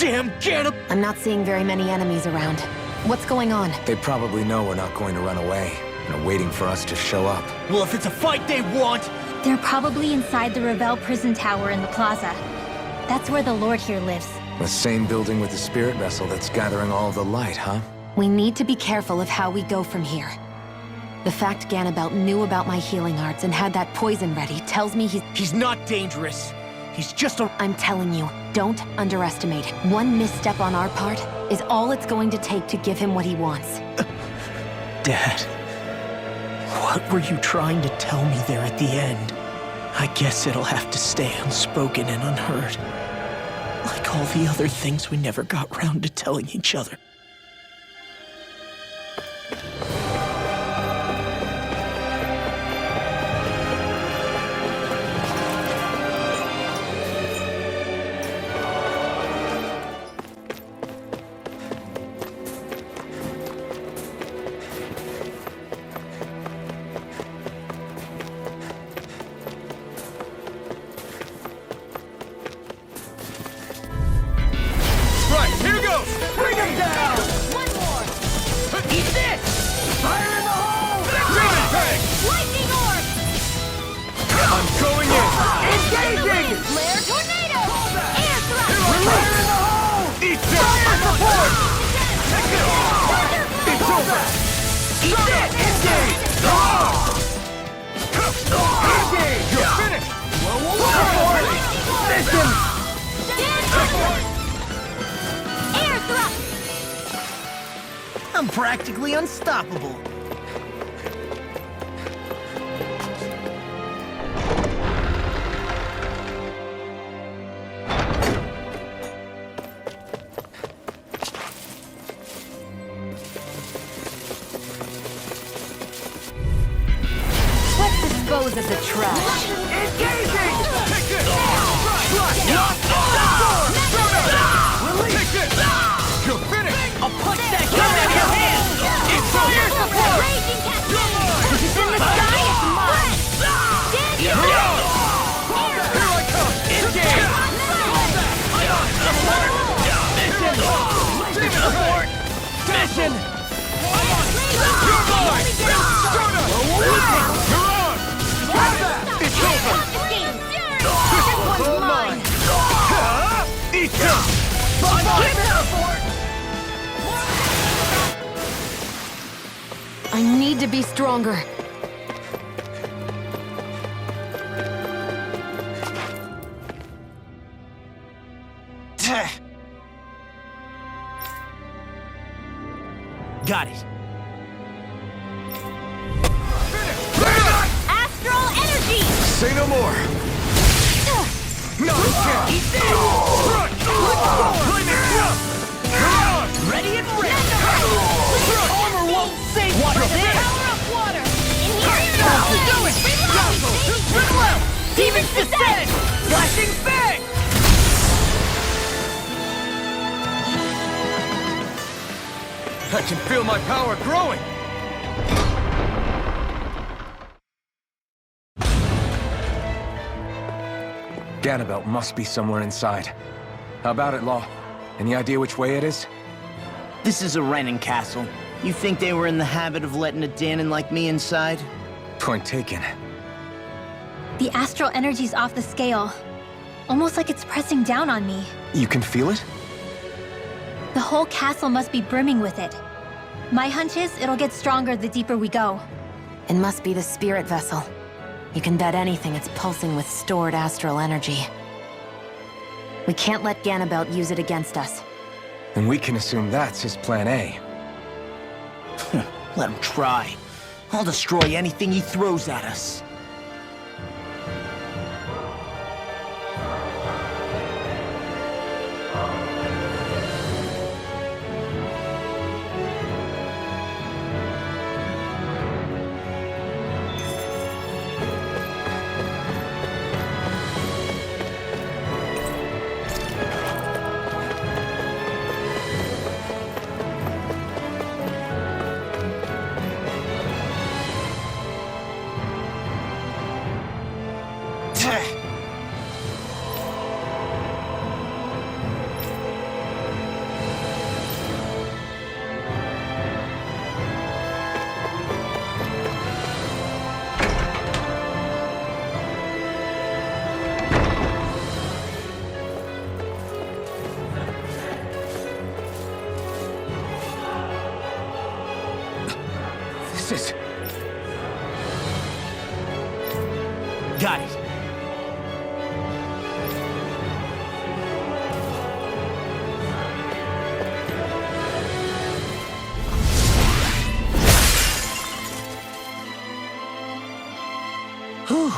Damn Ganab! I'm not seeing very many enemies around. What's going on? They probably know we're not going to run away, and are waiting for us to show up. Well, if it's a fight they want... They're probably inside the Revel prison tower in the plaza. That's where the Lord here lives. The same building with the spirit vessel that's gathering all of the light, huh? We need to be careful of how we go from here. The fact Ganabelt knew about my healing arts and had that poison ready tells me He's not dangerous. He's just a... I'm telling you, don't underestimate. One misstep on our part is all it's going to take to give him what he wants. Dad, what were you trying to tell me there at the end? I guess it'll have to stay unspoken and unheard. Like all the other things we never got round to telling each other. I'm practically unstoppable. Let's dispose of the trash. Engaging! Take this! Release it! You're finished! I'll punch that gun out of your hand! It's fire support! Raging cascade! It's in the sky, it's mine! Here I come! Engage! Mission! Support! Mission! You're mine! Stroda! You're on! It's over! This one's mine! Eat them! I need to be stronger. Got it. Astral energy! Say no more! No, you can't! Eat this! Front! Lightning jump! You're on! Ready and ready! Front! Armor won't save you! Watch this! Power of water! In here! Do it! Dazzle! Reload! Demon's Descent! Flashing Fang! I can feel my power growing! Ganabelt must be somewhere inside. How about it, Law? Any idea which way it is? This is a Renin castle. You think they were in the habit of letting a Danon like me inside? Point taken. The astral energy's off the scale. Almost like it's pressing down on me. You can feel it? The whole castle must be brimming with it. My hunch is it'll get stronger the deeper we go. It must be the spirit vessel. You can bet anything it's pulsing with stored astral energy. We can't let Ganabelt use it against us. And we can assume that's his plan A. Let him try. I'll destroy anything he throws at us. This is... Got it. Whew.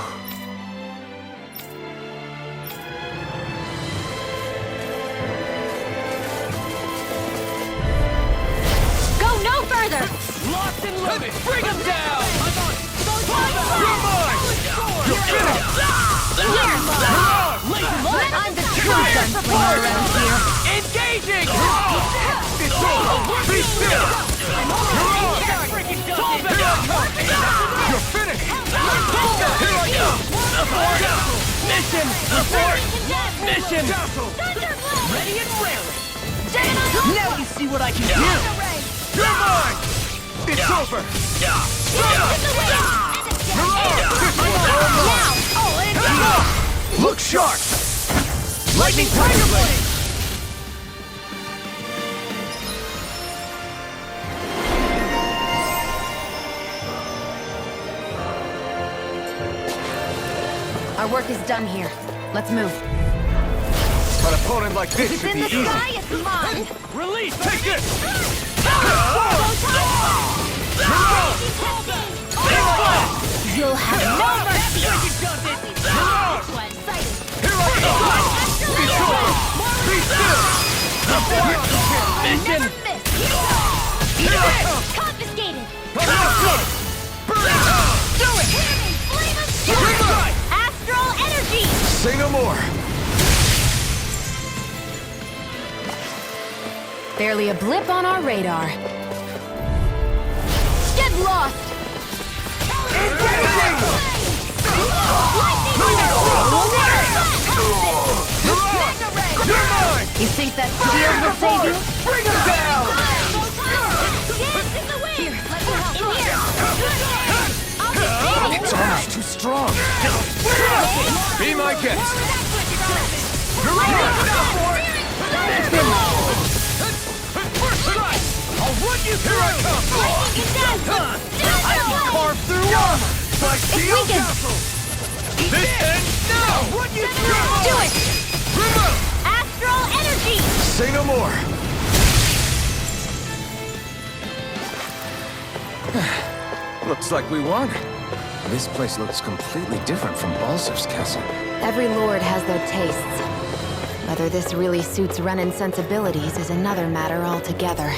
Go no further! Locked and loaded! Bring him down! You're mine! You're finished! I'm the true gunslinger around here. Engaging! It's over! Be still! You're finished! Here I come! Mission! Abort! Mission! Ready and raring. Now you see what I can do. You're mine! It's over! Look sharp! Lightning Tiger Blade! Our work is done here. Let's move. An opponent like this should In be the easy. sky, it's mine! Release! Take this! You'll have no mercy! Here I come! Be still! Mission! Never miss! Here I come! Confiscated! Burn it! Do it! Flame of Green steel! light! Astral energy! Say no more. Barely a blip on our radar. Get lost! You're mine! You think that shield will save you? Bring him down! Here, let me help. It's almost too strong. Be my guest. I'll run you through! Here I come! I can carve through armor! My shield castle! This ends now! I'll run you through! Do it! Remove! Astral energy! Say no more. Looks like we won. This place looks completely different from Balzer's castle. Every lord has their tastes. Whether this really suits Renan's sensibilities is another matter altogether.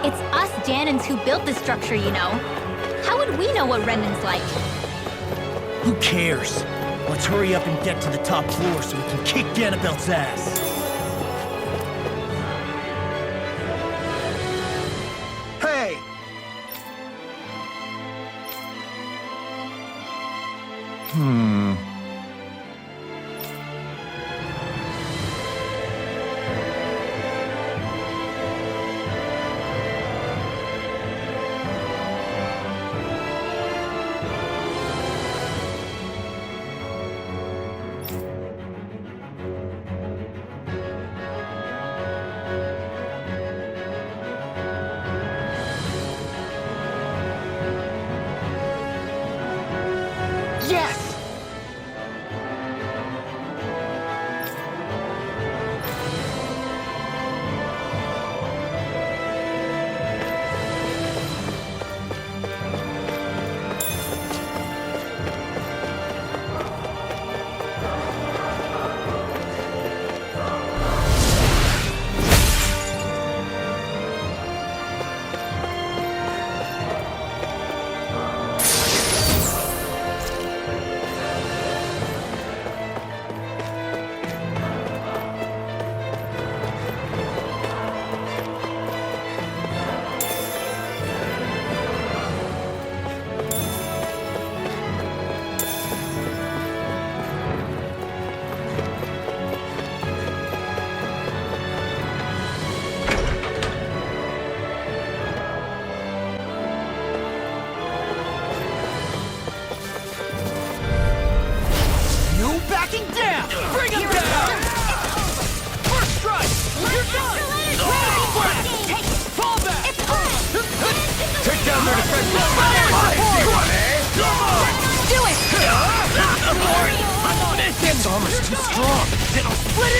It's us Janins who built this structure, you know. How would we know what Renan's like? Who cares? Let's hurry up and get to the top floor so we can kick Ganabelt's ass. Hey! Yes!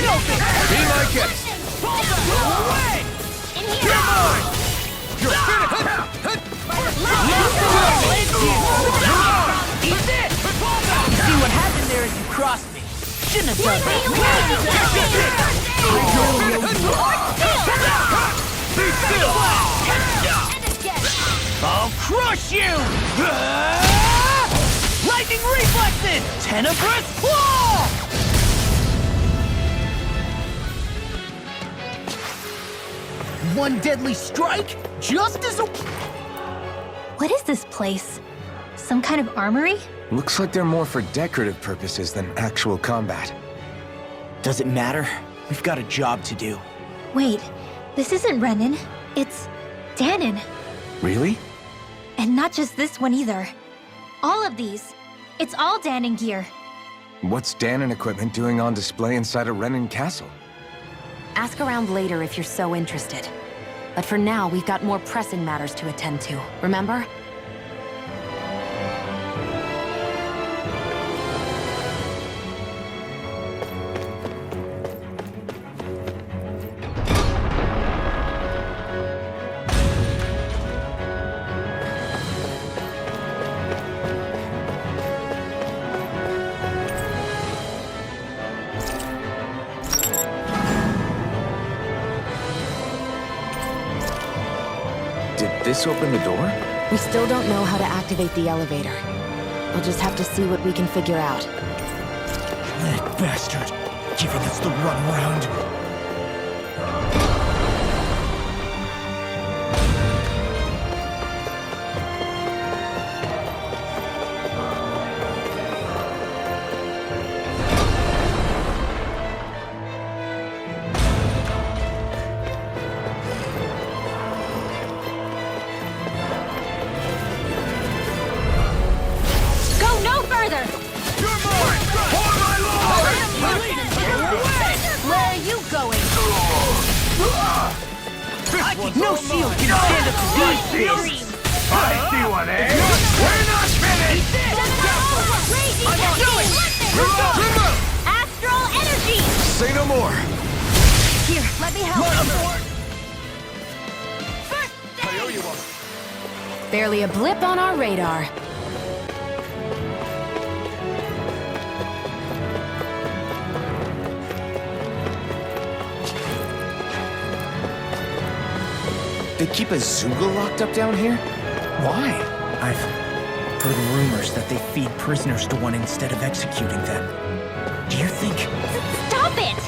open! Be my guest. Away! You're mine! You're finished! Eat this! See what happened there is you crossed me. Shouldn't have done that. Be still! I'll crush you! Lightning reflexes! Tenebrous claw! One deadly strike, just as a... What is this place? Some kind of armory? Looks like they're more for decorative purposes than actual combat. Does it matter? We've got a job to do. Wait, this isn't Renan. It's Danon. Really? And not just this one either. All of these. It's all Danon gear. What's Danon equipment doing on display inside a Renan castle? Ask around later if you're so interested. But for now, we've got more pressing matters to attend to, remember? Did this open the door? We still don't know how to activate the elevator. We'll just have to see what we can figure out. That bastard, giving us the runaround. Go no further! You're mine! For my lord! Where are you going? No shield can stand up to these things! I see one, eh? We're not finished! Astral energy! Say no more! Here, let me help. I owe you one. Barely a blip on our radar. They keep a Zoogle locked up down here? Why? I've heard rumors that they feed prisoners to one instead of executing them. Do you think... Stop it!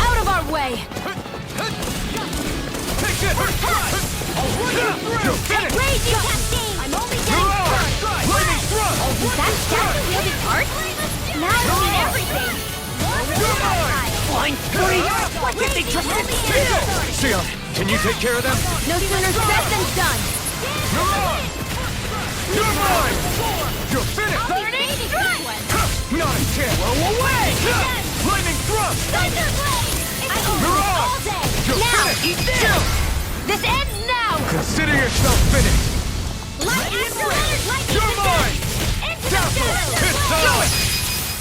Out of our way! Take it! You're finished! Raging cascade! I'm only getting started! Lightning thrust! Is that statue wielding art? Now I mean everything! You're mine! Flying spree! Why can't they just sit still? Sion, can you take care of them? No sooner said than done! You're on! You're mine! You're finished! Burning strike! Not a chance! Blow away! Lightning thrust! Thunder blade! I can do You're this on! all day! You're Now! finished! Eat this! This ends now! Consider yourself finished! Light astral energy! Lightning You're mine! into the Dazzle! shadows! Hit solid!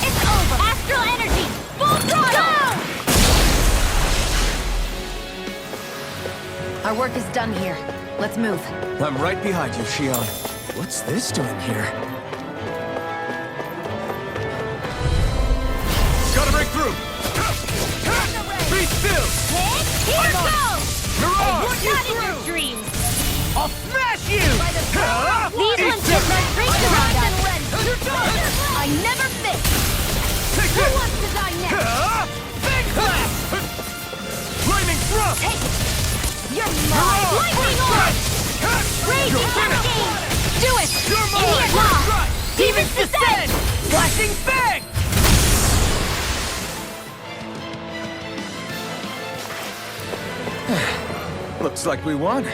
It's over! Astral energy! Full throttle! Our work is done here. Let's move. I'm right behind you, Sion. What's this doing here? Gotta break through! Be still! Here goes! You're on! Not in your dreams! I'll smash you! These ones get their drinks around us! I never miss! Take Who this! wants to die next? Big blast! Lightning thrust! Take it! You're mine! Lightning on! Raging cascade! Do it! You're In here mine! now! Demons descend! Flashing bang! Looks like we won.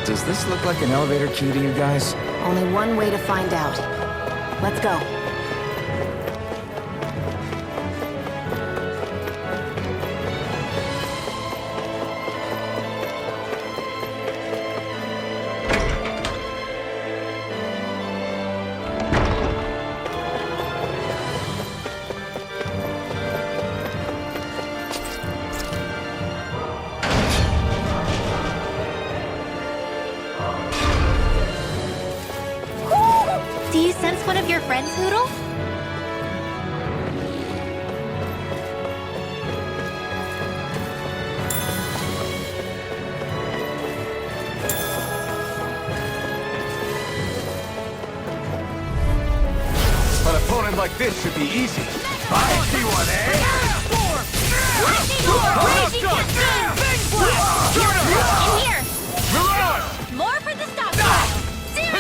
Does this look like an elevator key to you guys? Only one way to find out. Let's go. Do you sense one of your friends, Hoodle? An opponent like this should be easy. I see one, eh? In here! More for the stop! Here!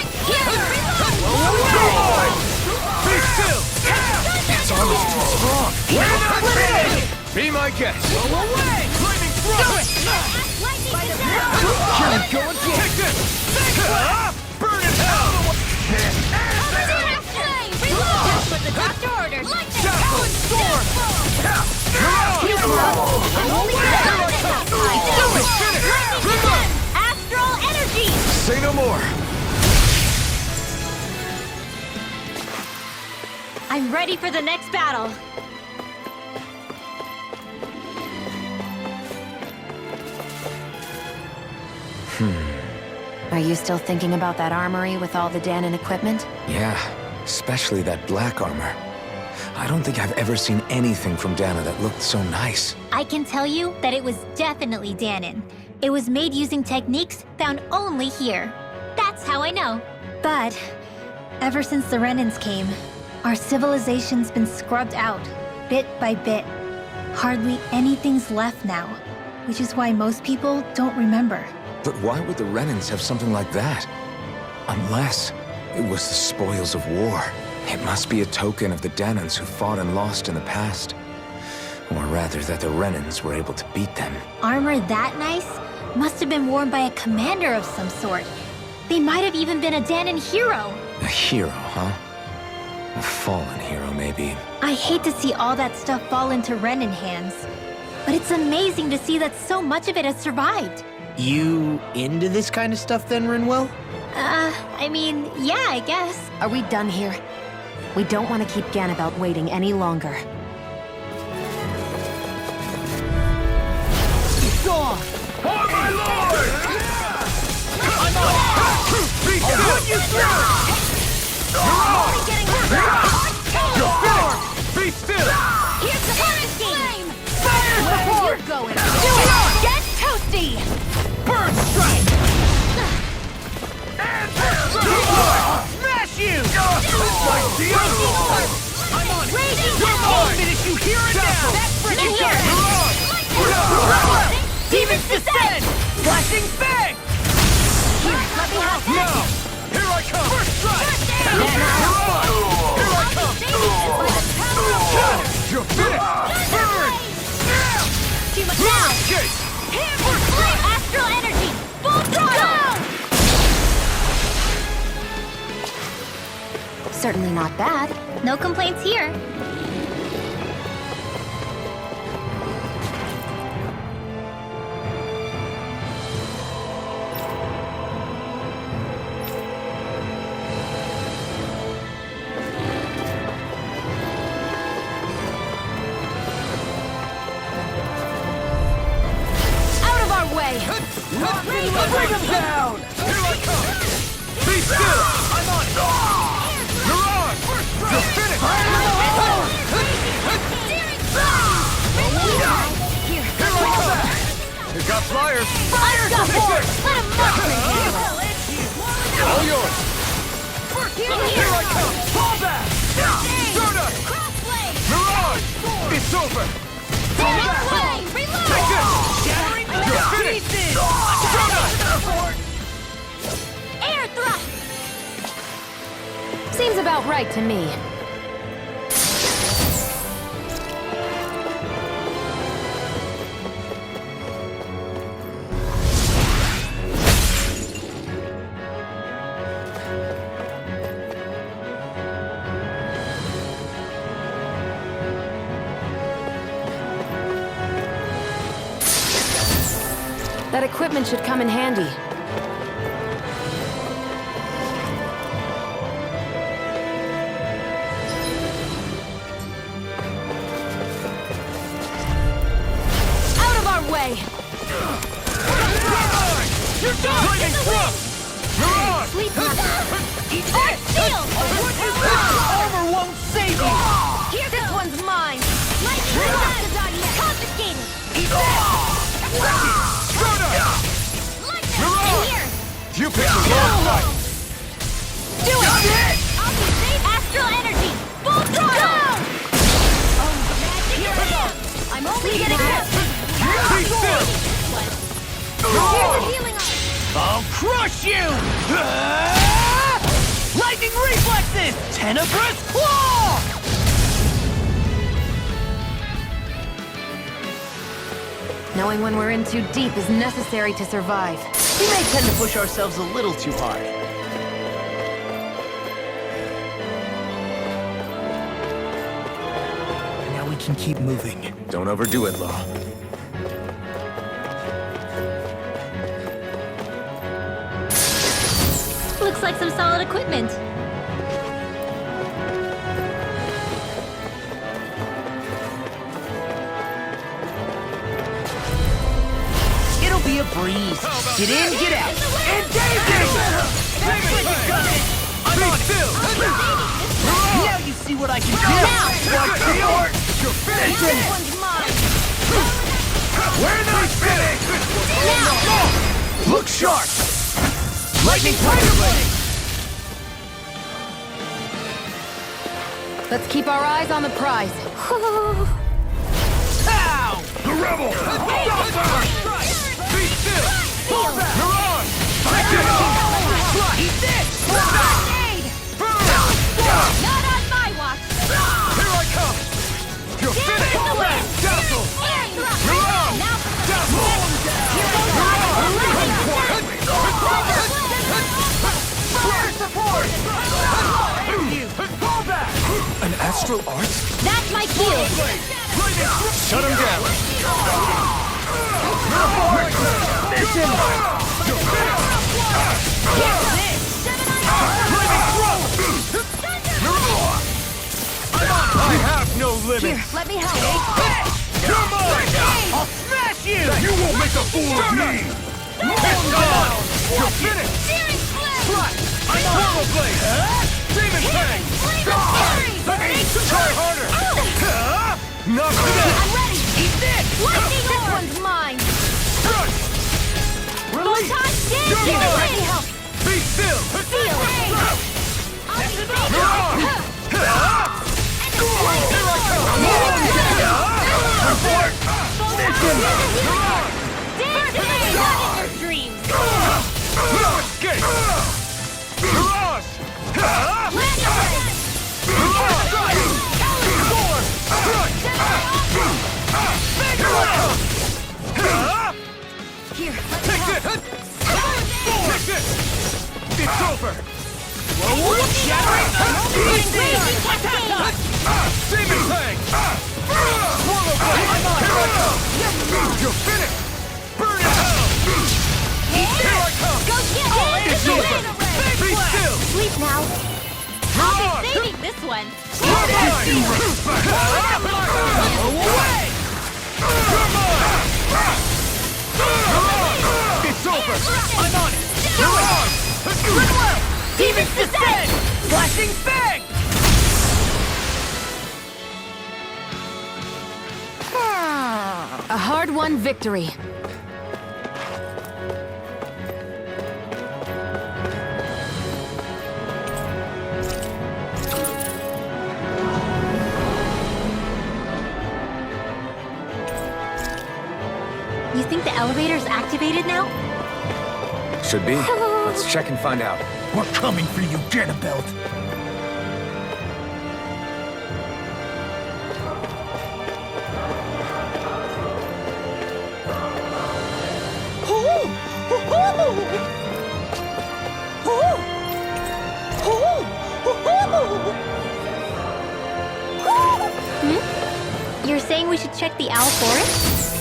Be still! Its arm is too strong. We're not ready! Be my guest. Go away! Lightning thrust! Here we go again. Take this! Burn in hell! That's what the doctor ordered! Shackle sword! Astral energy! Say no more. I'm ready for the next battle. Are you still thinking about that armory with all the Danon equipment? Yeah, especially that black armor. I don't think I've ever seen anything from Dana that looked so nice. I can tell you that it was definitely Danon. It was made using techniques found only here. That's how I know. But ever since the Renans came, our civilization's been scrubbed out, bit by bit. Hardly anything's left now, which is why most people don't remember. But why would the Renans have something like that? Unless it was the spoils of war. It must be a token of the Danons who fought and lost in the past. Or rather, that the Renans were able to beat them. Armor that nice must have been worn by a commander of some sort. They might have even been a Danon hero. A hero, huh? A fallen hero, maybe. I hate to see all that stuff fall into Renan hands, but it's amazing to see that so much of it has survived. You into this kind of stuff then, Rinwell? I mean, yeah, I guess. Are we done here? We don't want to keep Ganabelt waiting any longer. It's on! For my lord! I'm on! Be still! Put you through! Only getting Be still! Here's the current flame! Fire support! Going. Do it! Get toasty! Burn strike! Smash you! My deal! I'm on! Raging You're down! mine! Minute you hear it now! That's for In you here! guys! Demons descend! Flashing bang! Here, let me have that! Now! Here I come! First strike! Here I come! You're finished! Burn! Too much now! Escape! Hammer flame! Astral energy! Full throttle! Certainly not bad. No complaints here. Out of our way! Bring him down! Here I come! Be still! I'm on! You're on! You're finished! Here, Here I come! You got flyers! fire support! Let him mark All yours! Here I come! Fall back! Stardust! Crossblade! Mirage! It's over! Flame! Reload! Take this! Shattering You're finished! pieces! Stardust! Air thrust! Seems about right to me. That equipment should come in handy. Out of our way! You're done! Lightning thrust! You're on! Sleep on. Earth shield! Armor won't save you! Here, this one's mine! Lightning thrust! Confiscated! Shut up! Lightning! You're In on! here! You picked the wrong fight! Do it! I'll be safe! Astral energy! Full throttle! Oh, magic! Here I am! I'm only getting up! Be still! Here's a healing arm! I'll crush you! Lightning reflexes! Tenebrous claw! Knowing when we're in too deep is necessary to survive. We may tend to push ourselves a little too hard. Now we can keep moving. Don't overdo it, Law. Looks like some solid equipment. It'll be a breeze. Get in, get out. Engage it! I'm on still! Now you see what I can do! Watch the art! You're finished! This one's mine! We're not finished! Look sharp! Lightning Tiger Blade! Let's keep our eyes on the prize. Ow! The rebel! Be still! You're on! Take it off! Eat this! Not on my watch! Here I come! You're finished! in the wind! Dazzle! Air thrust! You're on! Now Dazzle! Fire support! Fall back! An astral art? that's my cue! Shut him down! Mission! You're finished! I have no limits! Here, let me help. You're mine! I'll smash you! You won't make a fool of me! Hit down! You're finished! Searing flame! Slash! Turbo blade! Demon Fang! Try harder! Knock it out! I'm ready! Eat this! Lightning This orb! one's mine! Crush! Photon You're damage! on! Ready! Be still! Seal! I'll be safe! You're on! Dreams! No escape! You're on! Here, let me Take help. this! Take this! It's over! Raging cascade! Demon Fang! Swallow Blade! Here I come! You're finished! Burn in hell! Here I come! Go get it! It's over! Be still! Sleep now! You're I'll on! be saving this one! You're mine! Go away! You're mine! It's over! I'm on it! You're on! Goodwill! Demons descend! Flashing Fang! A hard-won victory. You think the elevator's activated now? Should be. Let's check and find out. We're coming for you, Ganabelt! You're saying we should check the owl forest?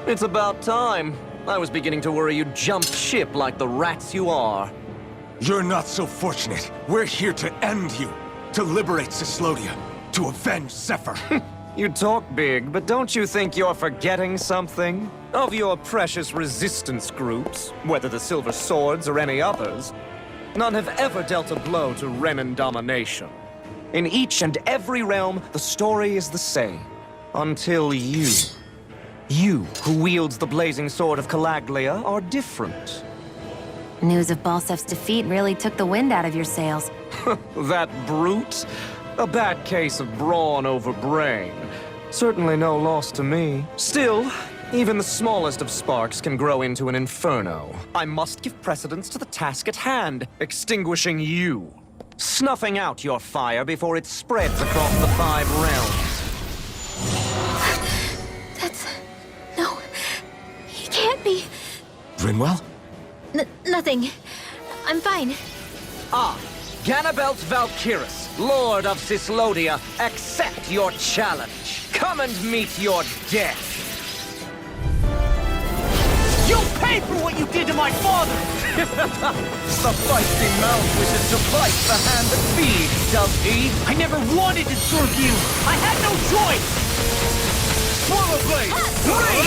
It's about time. I was beginning to worry you'd jumped ship like the rats you are. You're not so fortunate. We're here to end you. To liberate Cyslodia. To avenge Zephyr. You talk big, but don't you think you're forgetting something? Of your precious resistance groups, whether the Silver Swords or any others, none have ever dealt a blow to Renan domination. In each and every realm, the story is the same. Until you. You, who wields the blazing sword of Calaglia, are different. News of Balsef's defeat really took the wind out of your sails. That brute? A bad case of brawn over brain. Certainly no loss to me. Still, even the smallest of sparks can grow into an inferno. I must give precedence to the task at hand, extinguishing you. Snuffing out your fire before it spreads across the 5 realms. No, he can't be. Rinwell? Nothing. I'm fine. Ah, Ganabelt Valkyris, Lord of Cyslodia, accept your challenge. Come and meet your death. You'll pay for what you did to my father! The feisty mouth wishes to bite the hand that feeds, does he? I never wanted to serve you! I had no choice! Swallow Blade! Infernal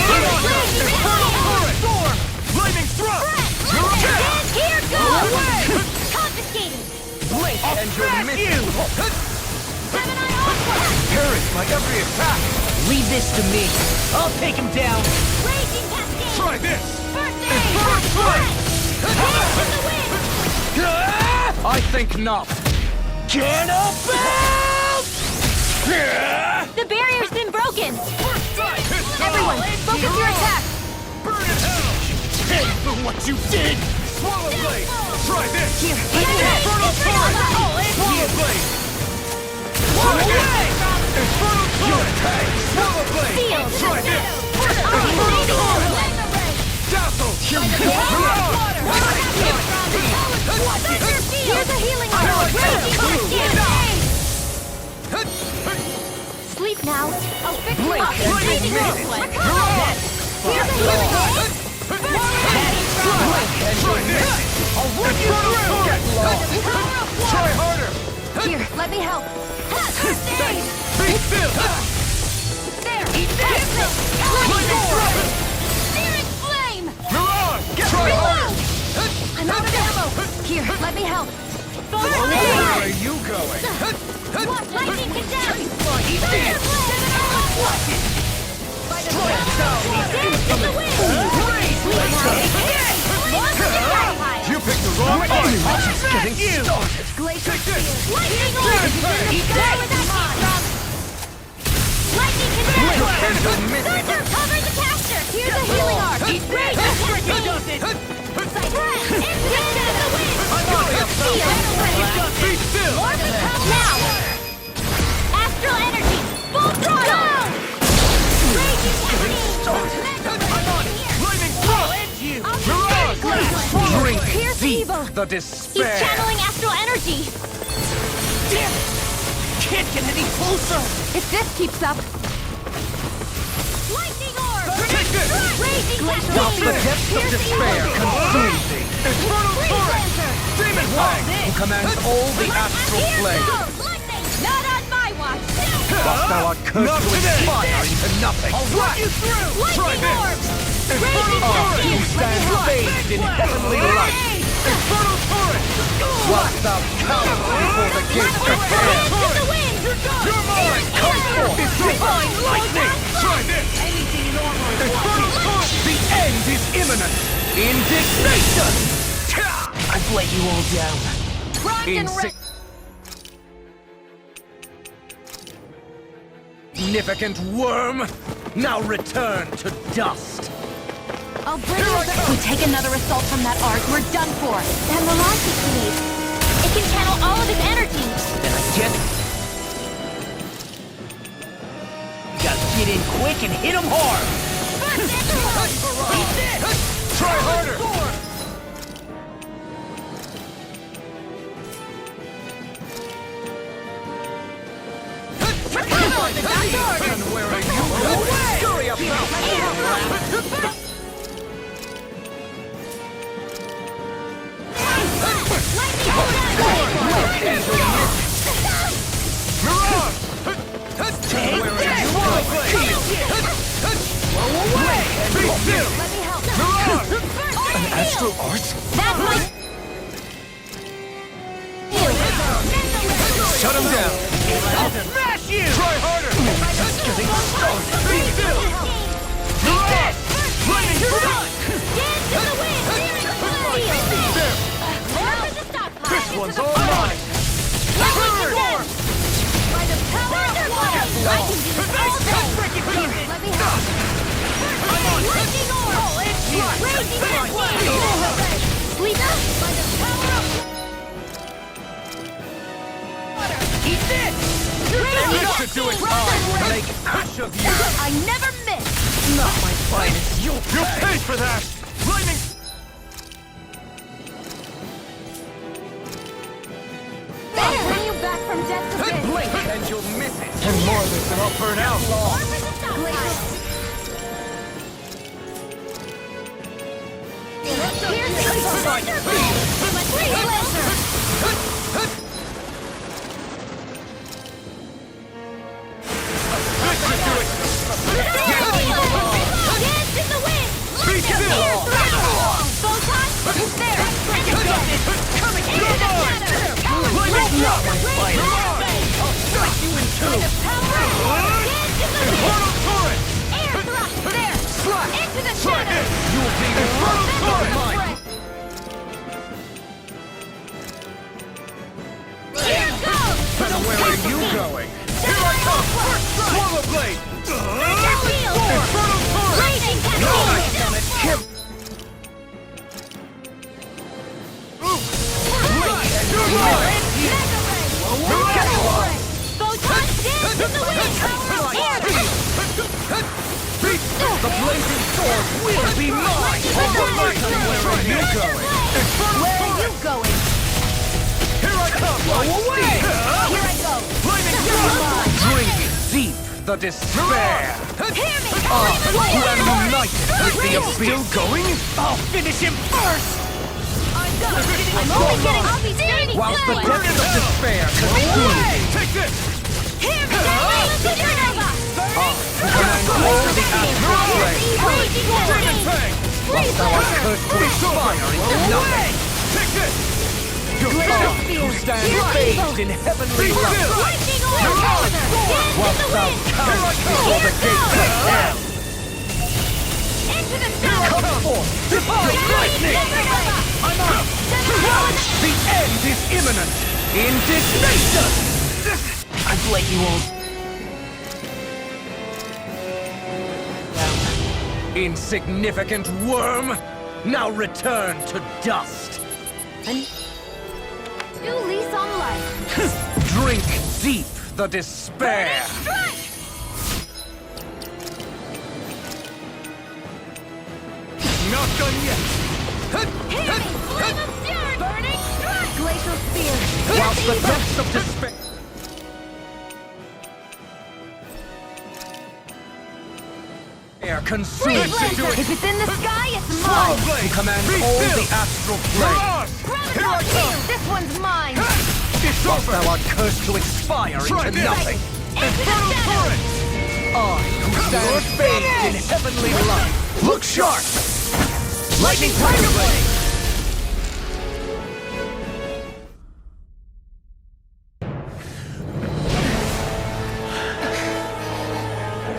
Current! Storm! Flaming Thrust! Here goes! Confiscated! Blink and you'll miss you! Gemini onward! Parry my every attack! Leave this to me. I'll take him down. Raging cascade! Try this! First aid! Hands in the wind! I think not. Ganabelt! The barrier's been broken! Everyone, focus your attack! Burn in hell! Pay for what you did! Swallow Blade! Try this! Here, Infernal Current! Swallow Blade! Try this! Infernal Current! Swallow Blade! Sealed! Try this! Dazzle! Here's a healing orb! Raging cascade! Sleep now. I'll fix you up. Raging orb! Recover! Here's a healing orb! Try this! I'll run you through! Get lost! Try harder! Here, let me help. Thanks! Be still! There! Eat this! Lightning Strike! Spirit flame! Mirage! Try harder! I'm out of ammo. Here, let me help. Where are you going? Watch lightning condemn! Eat this! Dance in the wind! You picked the wrong one! Just getting started. Take this! Lightning orb! Eat Go with that heat, lightning condemn! And you'll miss it. Thunder, cover the caster! Here's a healing arc! Raging cascade! Spread! Into the wind! Be still! Now! Astral energy! Full throttle! Raging cascade! Lightning Thrust! Mirage! Drink Here's deep evil! the He's despair. channeling astral energy! Damn it! Can't get any closer! If this keeps up, Lightning orb! Take this! Raging The cascade! depths of despair consume thee. Infernal Torrent! Demon Fang! Who commands all the astral Here flame. goes! Lightning! Not on my watch! But thou art cursed to inspire into nothing. I'll run you through! Try Lightning this! orb! Infernal You Torrent! stand bathed in heavenly light. Infernal Torrent! Whilst thou cowerest before the gates of hell. Dance in the wind! You're mine! Come forth, divine lightning! Try this! Infernal Torrent! The end is imminent! Indignation! I've let you all down. Significant worm! Now return to dust! I'll bring you back. If we take another assault from that arc, we're done for. And the launch speed! It can channel all of his energy! Then I guess... You gotta get in quick and hit him hard! Try harder! And where are you going? Scurry up now! Mirage! Take that! Blow away! Be still! Let me help. Mirage! An astral art? That might... Shut him down! I'll smash you! Try harder! Just getting started! Be still! Mirage! Flaming front! Dance in the wind! There! Remember the stockpile! This one's all mine! Third! By the power of water! I can do this all day! Let me help. Lightning orb! Raging wind! Sleep up! By the power of water! Eat this! This should do it! I will make ash of you! I never miss! Not my finest! You'll pay for that! Flaming... I'll bring you back from death to this! Blink and you'll miss it! And more of this and I'll burn out! Orb the stockpile! Piercing thunder blade! Free laser! Dance in the wind! Lightning! Photon! There! Coming Into the shadow! I'll strike you in two! Power! Dance in the wind! Infernal Torrent! Air thrust! There! Into the Try shadow! this! You will be Infernal Torrent! Here goes! And where are you going? Here I come! Swallow Blade! Infernal Torrent! Raging cascade! Photon! Dance in the wind! Power of air! The blazing sword will be mine! Where are you going? Infernal Where are Torrent! you going? Here I come! Blow away! Here I go! Flaming Thrust! Drink deep the despair! Hear me! Who am united with the abyss! Still going? I'll finish him first! I'm done! I'm only getting... I'll be standing Whilst the still! depths of despair consume! Take this! Hear me! Supernova! Command all the astral plane! Raging Dragon cascade! Fang! Freeze Thou art laser! cursed to expire into nothing! Take this! Your God, who stands bathed in heavenly light! Lightning orb! Dance Whilst in the thou wind! counts before the gates of hell! Into the shadow! Come forth! Divine lightning! I'm out! The end is imminent! Indignation! I've let you all... Insignificant worm! Now return to dust! New lease on life! Drink deep the despair! Strike! Not done yet! Hear me! Flame of fury! Burning strike! Glacial spear! Whilst the depths of despair... Air consumes Freeze laser! If it's in the sky, it's mine! He commands all the astral planes! Here I come! This one's mine! It's over! Thou art cursed to expire into nothing! Infernal Torrent! I, who stand bathed in heavenly light! Look sharp! Lightning Tiger Blade!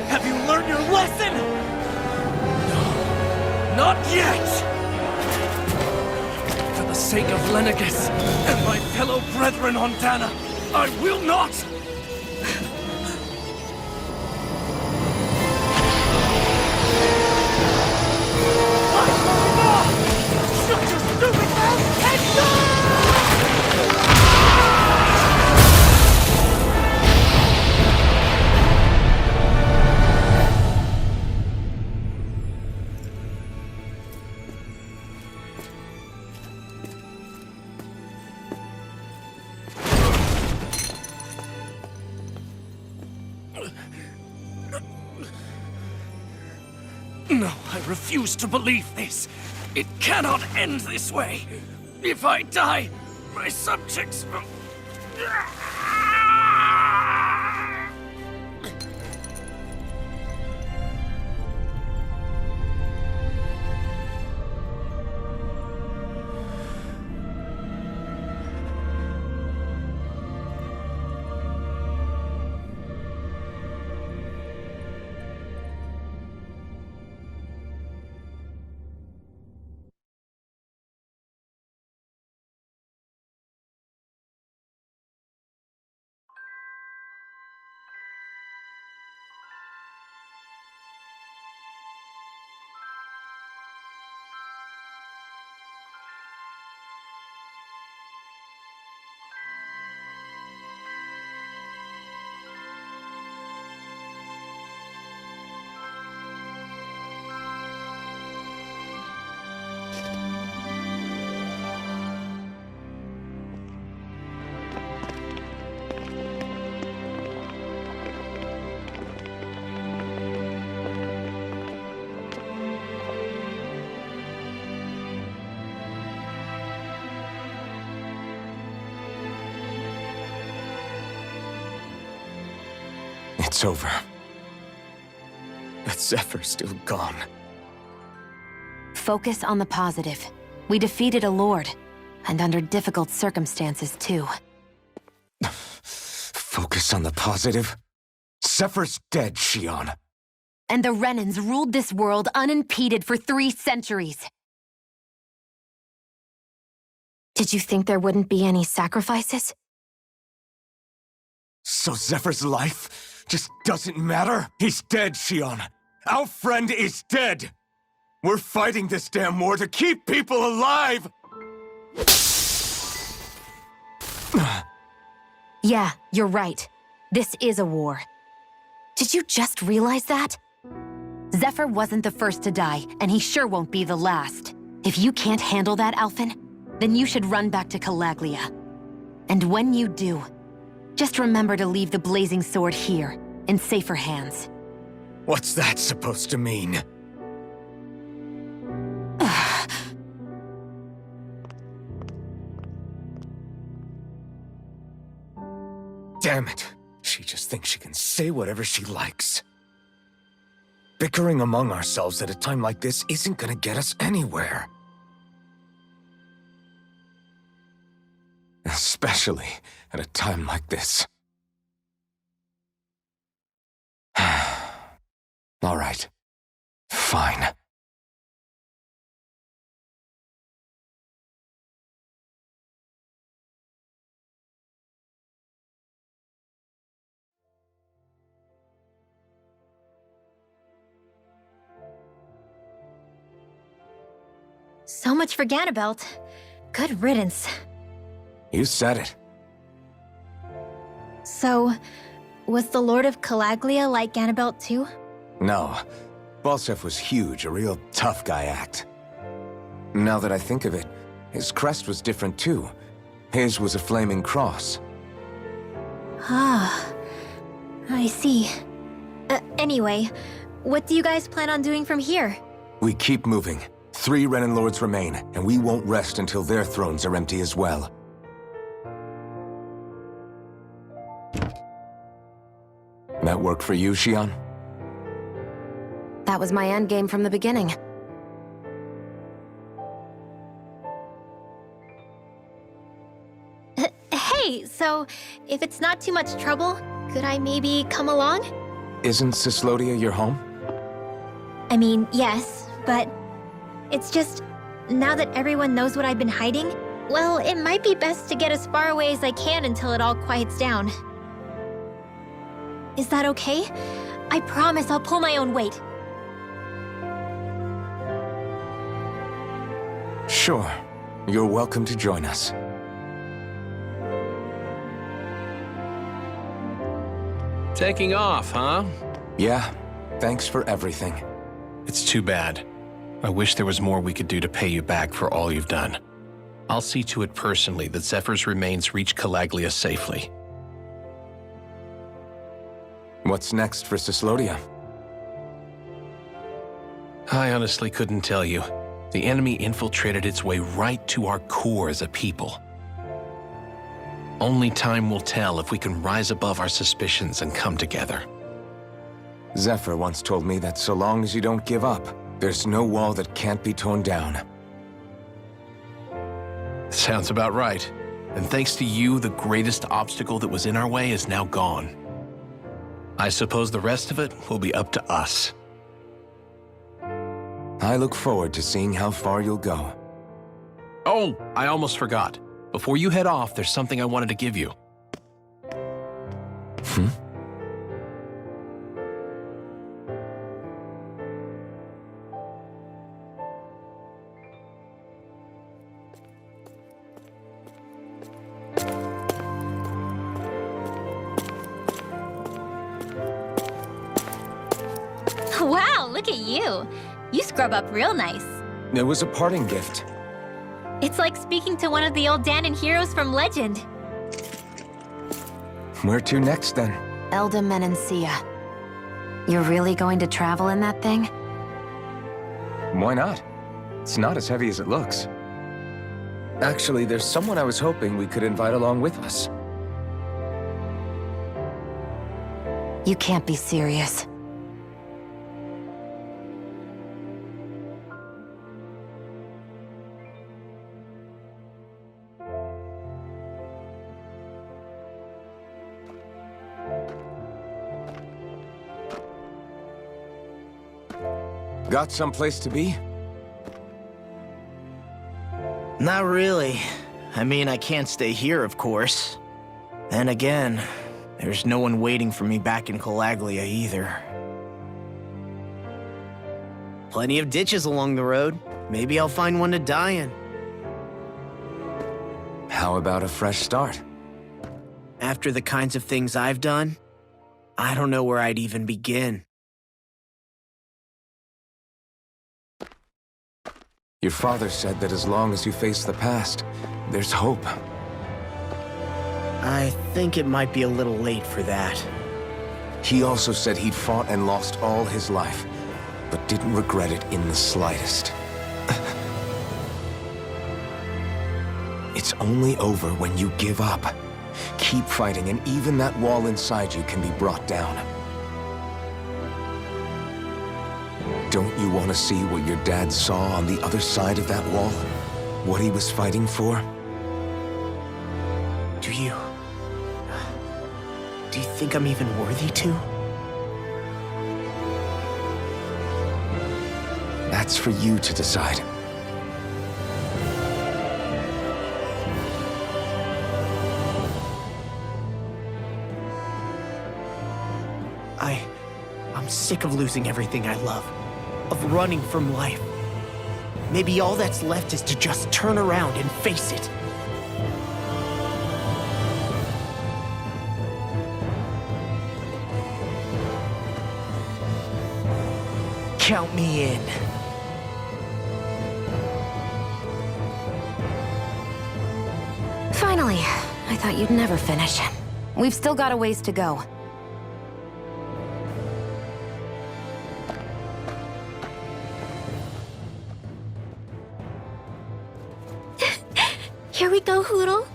Have you learned your lesson? No, not yet! For the sake of Lenegis and my fellow brethren on Dana, I will not! Shut your stupid mouth and die! No, I refuse to believe this. It cannot end this way. If I die, my subjects will It's over. But Zephyr's still gone. Focus on the positive. We defeated a lord, and under difficult circumstances, too. Focus on the positive? Zephyr's dead, Shion. And the Renans ruled this world unimpeded for 3 centuries. Did you think there wouldn't be any sacrifices? So Zephyr's life just doesn't matter? He's dead, Shion. Our friend is dead. We're fighting this damn war to keep people alive! Yeah, you're right. This is a war. Did you just realize that? Zephyr wasn't the first to die, and he sure won't be the last. If you can't handle that, Alphen, then you should run back to Cylaglia. And when you do, just remember to leave the blazing sword here, in safer hands. What's that supposed to mean? Damn it. She just thinks she can say whatever she likes. Bickering among ourselves at a time like this isn't gonna get us anywhere. Especially at a time like this. All right. Fine. So much for Ganabelt. Good riddance. You said it. So, was the Lord of Cylaglia like Ganabelt too? No. Balsef was huge, a real tough guy act. Now that I think of it, his crest was different too. His was a flaming cross. Ah, I see. Anyway, what do you guys plan on doing from here? We keep moving. 3 Renan Lords remain, and we won't rest until their thrones are empty as well. That work for you, Shion? That was my endgame from the beginning. Hey, so if it's not too much trouble, could I maybe come along? Isn't Cyslodia your home? I mean, yes, but it's just, now that everyone knows what I've been hiding, well, it might be best to get as far away as I can until it all quiets down. Is that okay? I promise I'll pull my own weight. Sure. You're welcome to join us. Taking off, huh? Yeah. Thanks for everything. It's too bad. I wish there was more we could do to pay you back for all you've done. I'll see to it personally that Zephyr's remains reach Cylaglia safely. What's next for Cyslodia? I honestly couldn't tell you. The enemy infiltrated its way right to our core as a people. Only time will tell if we can rise above our suspicions and come together. Zephyr once told me that so long as you don't give up, there's no wall that can't be torn down. Sounds about right. And thanks to you, the greatest obstacle that was in our way is now gone. I suppose the rest of it will be up to us. I look forward to seeing how far you'll go. Oh, I almost forgot. Before you head off, there's something I wanted to give you. Wow, look at you. You scrub up real nice. It was a parting gift. It's like speaking to one of the old Danon heroes from legend. Where to next, then? Elda Menancia. You're really going to travel in that thing? Why not? It's not as heavy as it looks. Actually, there's someone I was hoping we could invite along with us. You can't be serious. Got someplace to be? Not really. I mean, I can't stay here, of course. Then again, there's no one waiting for me back in Calaglia either. Plenty of ditches along the road. Maybe I'll find one to die in. How about a fresh start? After the kinds of things I've done, I don't know where I'd even begin. Your father said that as long as you face the past, there's hope. I think it might be a little late for that. He also said he'd fought and lost all his life, but didn't regret it in the slightest. It's only over when you give up. Keep fighting, and even that wall inside you can be brought down. Don't you want to see what your dad saw on the other side of that wall? What he was fighting for? Do you think I'm even worthy to? That's for you to decide. I'm sick of losing everything I love. Of running from life. Maybe all that's left is to just turn around and face it. Count me in. Finally, I thought you'd never finish. We've still got a ways to go. Here we go, Hoodle.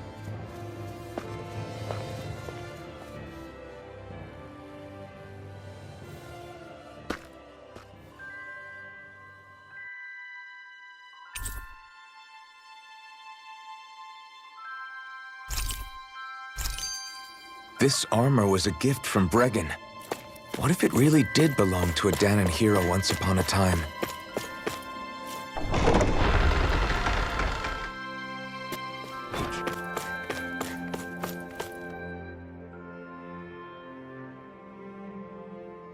This armor was a gift from Bregan. What if it really did belong to a Danon hero once upon a time?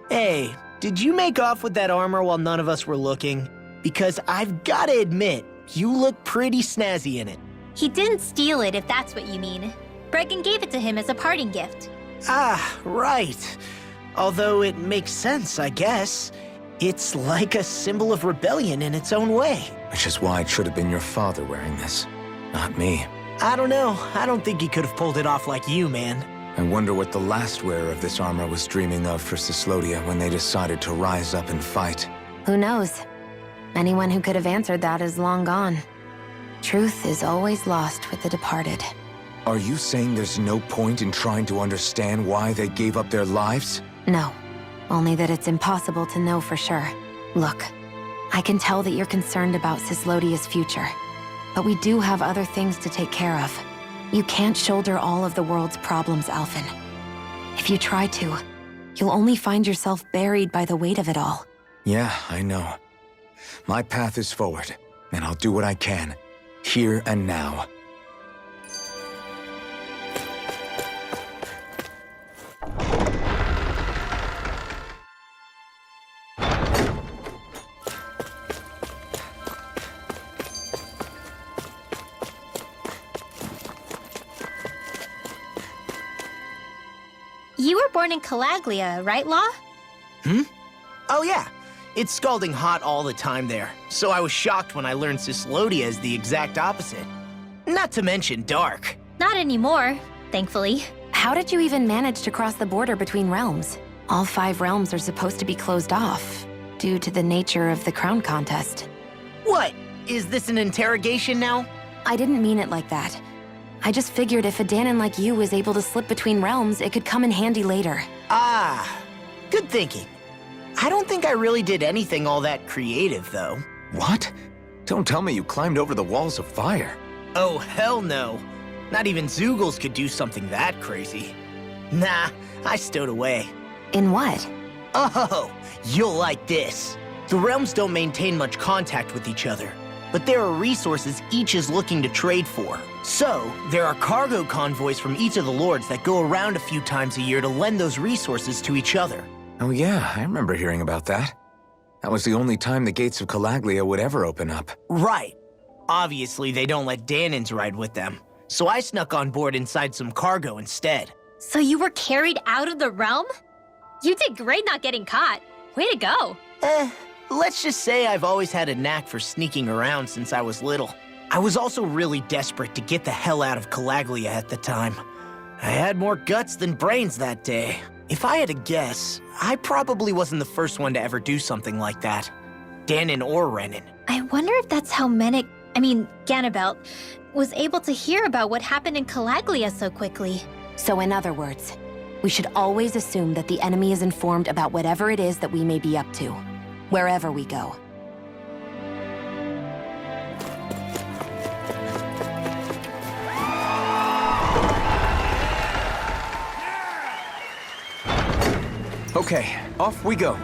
Hey, did you make off with that armor while none of us were looking? Because I've gotta admit, you look pretty snazzy in it. He didn't steal it, if that's what you mean. Bregan gave it to him as a parting gift. Ah, right. Although it makes sense, I guess. It's like a symbol of rebellion in its own way. Which is why it should have been your father wearing this, not me. I don't know. I don't think he could have pulled it off like you, man. I wonder what the last wearer of this armor was dreaming of for Cyslodia when they decided to rise up and fight. Who knows? Anyone who could have answered that is long gone. Truth is always lost with the departed. Are you saying there's no point in trying to understand why they gave up their lives? No, only that it's impossible to know for sure. Look, I can tell that you're concerned about Cyslodia's future, but we do have other things to take care of. You can't shoulder all of the world's problems, Alphen. If you try to, you'll only find yourself buried by the weight of it all. Yeah, I know. My path is forward, and I'll do what I can, here and now. You were born in Calaglia, right, Law? Oh yeah, it's scalding hot all the time there, so I was shocked when I learned Cyslodia is the exact opposite. Not to mention dark. Not anymore, thankfully. How did you even manage to cross the border between realms? All 5 realms are supposed to be closed off, due to the nature of the crown contest. What? Is this an interrogation now? I didn't mean it like that. I just figured if a Danon like you was able to slip between realms, it could come in handy later. Ah, good thinking. I don't think I really did anything all that creative, though. What? Don't tell me you climbed over the walls of fire. Oh, hell no. Not even Zoogles could do something that crazy. Nah, I stowed away. In what? Oh, you'll like this. The realms don't maintain much contact with each other, but there are resources each is looking to trade for. So, there are cargo convoys from each of the lords that go around a few times a year to lend those resources to each other. Oh yeah, I remember hearing about that. That was the only time the gates of Calaglia would ever open up. Right. Obviously, they don't let Danons ride with them, so I snuck on board inside some cargo instead. So you were carried out of the realm? You did great not getting caught. Way to go. Let's just say I've always had a knack for sneaking around since I was little. I was also really desperate to get the hell out of Calaglia at the time. I had more guts than brains that day. If I had to guess, I probably wasn't the first one to ever do something like that. Danon or Renan. I wonder if that's how Ganabelt, was able to hear about what happened in Calaglia so quickly. So in other words, we should always assume that the enemy is informed about whatever it is that we may be up to, wherever we go. Okay, off we go.